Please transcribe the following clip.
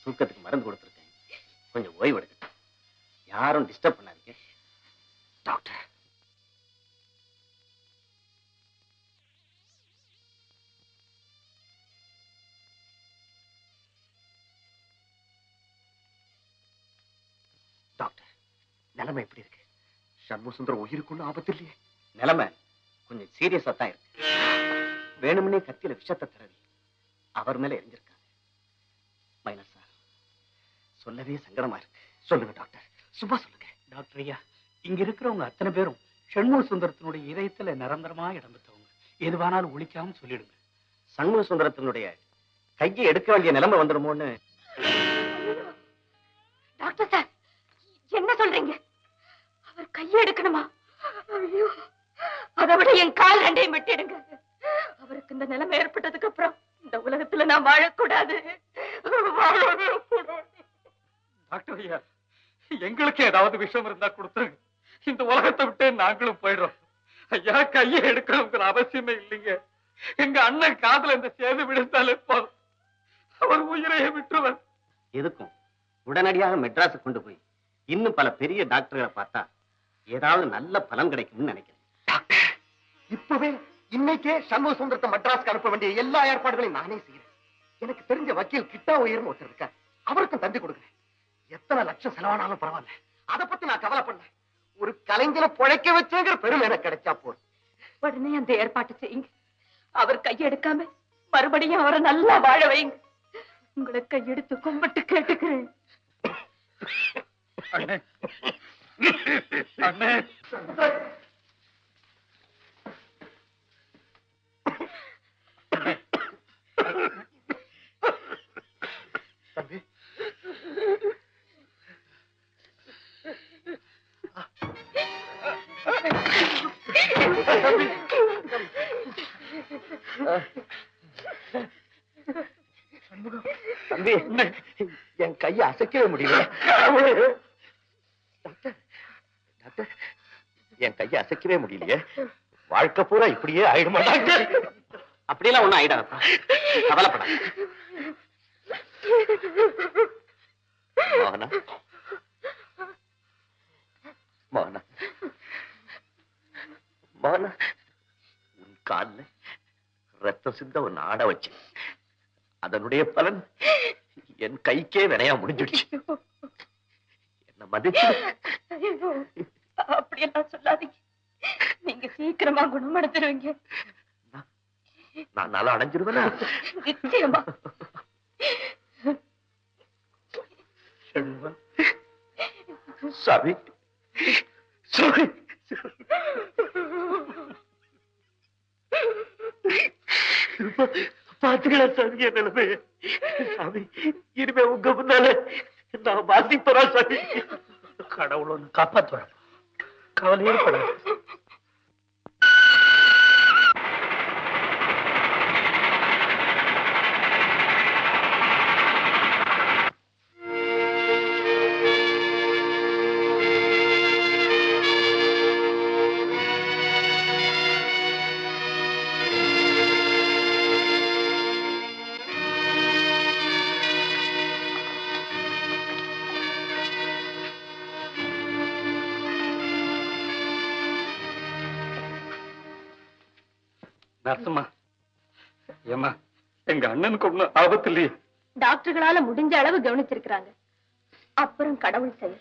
தூக்கத்துக்கு மருந்து கொடுத்துருக்கேன். கொஞ்சம் ஓய்வு எடுக்க. யாரும் டிஸ்டர்ப் பண்ணாதீங்க. டாக்டர், டாக்டர், நிலைமை எப்படி இருக்கு? சண்முகசுந்தரம் உயிருக்குள்ள ஆபத்து இல்லையே? நிலைமை கொஞ்சம் சீரியஸா தான் இருக்கு. வேணும்னே கத்தியில விஷத்தை தடவி அவர் மேல எரிஞ்சிருக்காங்க. மைனர் சார், சொல்லவே சங்கடமா இருக்கு. சொல்லுங்க டாக்டர், சும்மா சொல்லுங்க. டாக்டர் ஐயா, இங்க இருக்கிறவங்க அத்தனை பேரும் சண்முக சுந்தரத்தினுடைய இதயத்துல நிரந்தரமா இடம் பெற்றவங்க. எதுவானாலும் ஒழிக்காம சொல்லிடுங்க. சண்முக சுந்தரத்தினுடைய கையை எடுக்க வேண்டிய நிலைமை வந்துடுமோன்னு. டாக்டர் சார், என்ன சொல்றீங்க? அவர் கையை எடுக்கணுமா? ஐயோ, அதை விட என் கால் ரெண்டையும் வெட்டிடுங்க. அவருக்கு இந்த நிலைமை ஏற்பட்டதுக்கு அப்புறம் இந்த உலகத்துல நான் வாழக்கூடாது. டாக்டர் ஐயா, எங்களுக்கு ஏதாவது விஷயம் இருந்தா கொடுத்துருங்க. இந்த உலகத்தை விட்டு நாங்களும் போயிடுறோம். ஐயா, கையை எடுக்கணுங்கிற அவசியமே இல்லைங்க. எங்க அண்ணன் காதுல இந்த சேது விழுந்தாலே போதும், அவர் உயிரையே விட்டுருவார். எதுக்கும் உடனடியாக மெட்ராஸை கொண்டு போய் இன்னும் பல பெரிய டாக்டர்களை பார்த்தா ஏதாவது நல்ல பலன் கிடைக்கும்னு நினைக்கிறேன். டாக்டர், இப்பவே இன்னைக்கே சண்முக சுந்தரத்தை மெட்ராஸ்க்கு அனுப்ப வேண்டிய எல்லா ஏற்பாடுகளையும் நானே செய்யறேன். எனக்கு தெரிஞ்ச வக்கீல் கிட்டா உயர்னு ஒருத்தர் இருக்கார். அவருக்கும் தந்தி கொடுக்குறேன். எத்தனை லட்சம் செலவானாலும் பரவாயில்ல, அதை பத்தி நான் கவலை பண்ணேன். ஒரு கலைஞரை பிழைக்க வச்சேங்கிற பெருமை எனக்கு கிடைச்சா போதும். உடனே அந்த ஏற்பாட்டு செய்யுங்க. அவர் கையெடுக்காம மறுபடியும் அவரை நல்லா வாழ வைங்க. உங்களை கையெடுத்து கும்பிட்டு கேட்டுக்கிறேன். அண்ணே, அண்ணே, தம்பி, தம்பி, என் கையை அசைக்கவே முடியல. டாக்டர், டாக்டர், என் கையை அசைக்கவே முடியலையே. வாழ்க்கை பூரா இப்படியே ஆயிடுமா டாக்டர்? அப்படியெல்லாம் ஒண்ணும் ஆயிடாதப்பா, கவலைப்படாத. மோகனா, மோகனா, மோகனா, உன் கால்ல ரத்தம் சிந்த ஒன்னு ஆட வச்சு அதனுடைய பலன் என் கைக்கே வினையா முடிஞ்சிடுச்சு. என்ன மதிச்சு. அப்படியெல்லாம் சொல்லாதீங்க. நீங்க சீக்கிரமா குணமடைஞ்சிருவீங்க. நான் நல்லா அடைஞ்சிருவேனா? நிச்சயமா. சாமி, சாமி, பாத்துக்கலாம் சாமி என் நிலைமைய. சாமி, இனிமே உங்க முன்னால நான் வாசிப்பறா சாமி. கடவுள் ஒன்று காப்பாற்றுவார், கவலையே படாது. நரசம்மா, ஏம்மா, எங்க அண்ணனுக்கு ஒண்ணும் ஆபத்து இல்லையே? டாக்டர்களால முடிஞ்ச அளவு கவனிச்சிருக்கிறாங்க. அப்புறம் கடவுள் செயல்.